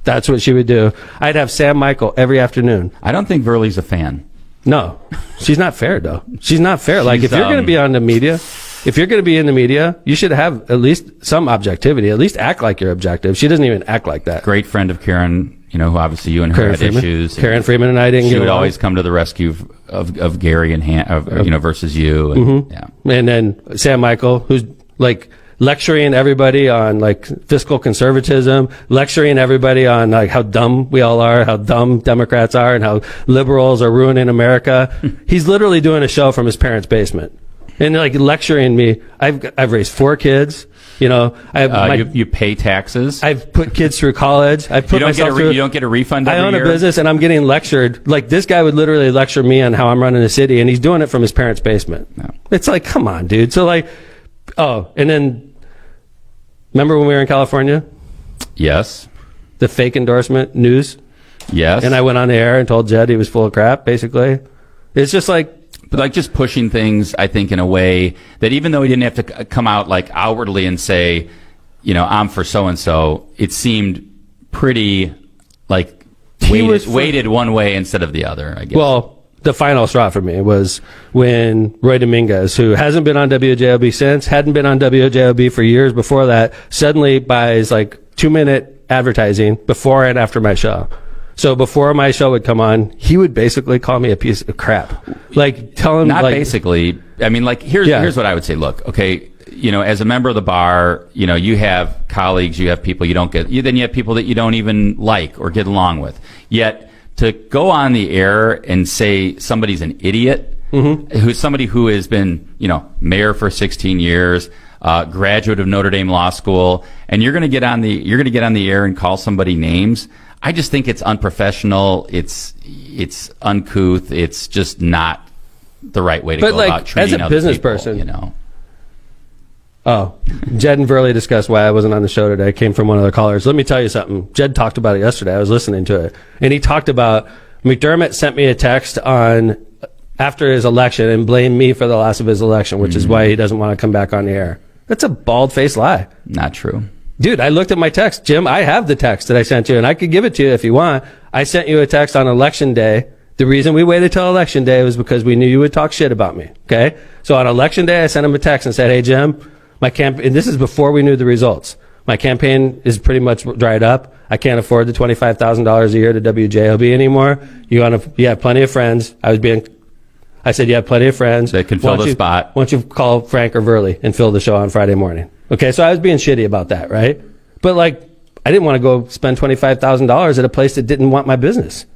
That's what she would do. I'd have Sam Michael every afternoon. I don't think Verlie's a fan. No, she's not fair, though. She's not fair. Like, if you're going to be on the media, if you're going to be in the media, you should have at least some objectivity. At least act like you're objective. She doesn't even act like that. Great friend of Karen, you know, who obviously you and her had issues. Karen Freeman and I didn't get along. She would always come to the rescue of Gary and you know, versus you. And, yeah. And then Sam Michael, who's like lecturing everybody on like fiscal conservatism, lecturing everybody on like how dumb we all are, how dumb Democrats are, and how liberals are ruining America. He's literally doing a show from his parents' basement and like lecturing me. I've raised 4 kids. You know, you pay taxes. I've put kids through college. I put myself through. You don't get a refund every year? I own a business, and I'm getting lectured. Like, this guy would literally lecture me on how I'm running the city, and he's doing it from his parents' basement. No. It's like, come on, dude. So like, and then remember when we were in California? Yes. The fake endorsement news? Yes. And I went on the air and told Jed he was full of crap, basically. It's just like... But like just pushing things, I think, in a way that even though he didn't have to come out like outwardly and say, you know, I'm for so-and-so, it seemed pretty like weighted one way instead of the other, I guess. Well, the final straw for me was when Roy Dominguez, who hasn't been on WJOB since, hadn't been on WJOB for years before that, suddenly buys like 2-minute advertising before and after my show. So before my show would come on, he would basically call me a piece of crap. Like, tell him... Not like, basically. I mean, like, here's what I would say. Look, okay, you know, as a member of the bar, you know, you have colleagues, you have people you don't get... Then you have people that you don't even like or get along with. Yet, to go on the air and say somebody's an idiot, who's somebody who has been, you know, mayor for 16 years... graduate of Notre Dame Law School, and you're going to get on the air and call somebody names. I just think it's unprofessional. It's uncouth. It's just not the right way to go about treating other people. As a business person, you know. Oh, Jed and Verlie discussed why I wasn't on the show today. It came from one of the callers. Let me tell you something. Jed talked about it yesterday. I was listening to it, and he talked about Mcdermott sent me a text after his election and blamed me for the loss of his election, which is why he doesn't want to come back on the air. That's a bald-faced lie. Not true. Dude, I looked at my text. Jim, I have the text that I sent you, and I could give it to you if you want. I sent you a text on election day. The reason we waited till election day was because we knew you would talk shit about me, okay? So on election day, I sent him a text and said, hey, Jim, my campaign, and this is before we knew the results. My campaign is pretty much dried up. I can't afford the $25,000 a year to WJOB anymore. You have plenty of friends. I said, you have plenty of friends that can fill the spot. Why don't you call Frank or Verlie and fill the show on Friday morning? Okay, so I was being shitty about that, right? But like, I didn't want to go spend $25,000 at a place that didn't want my business.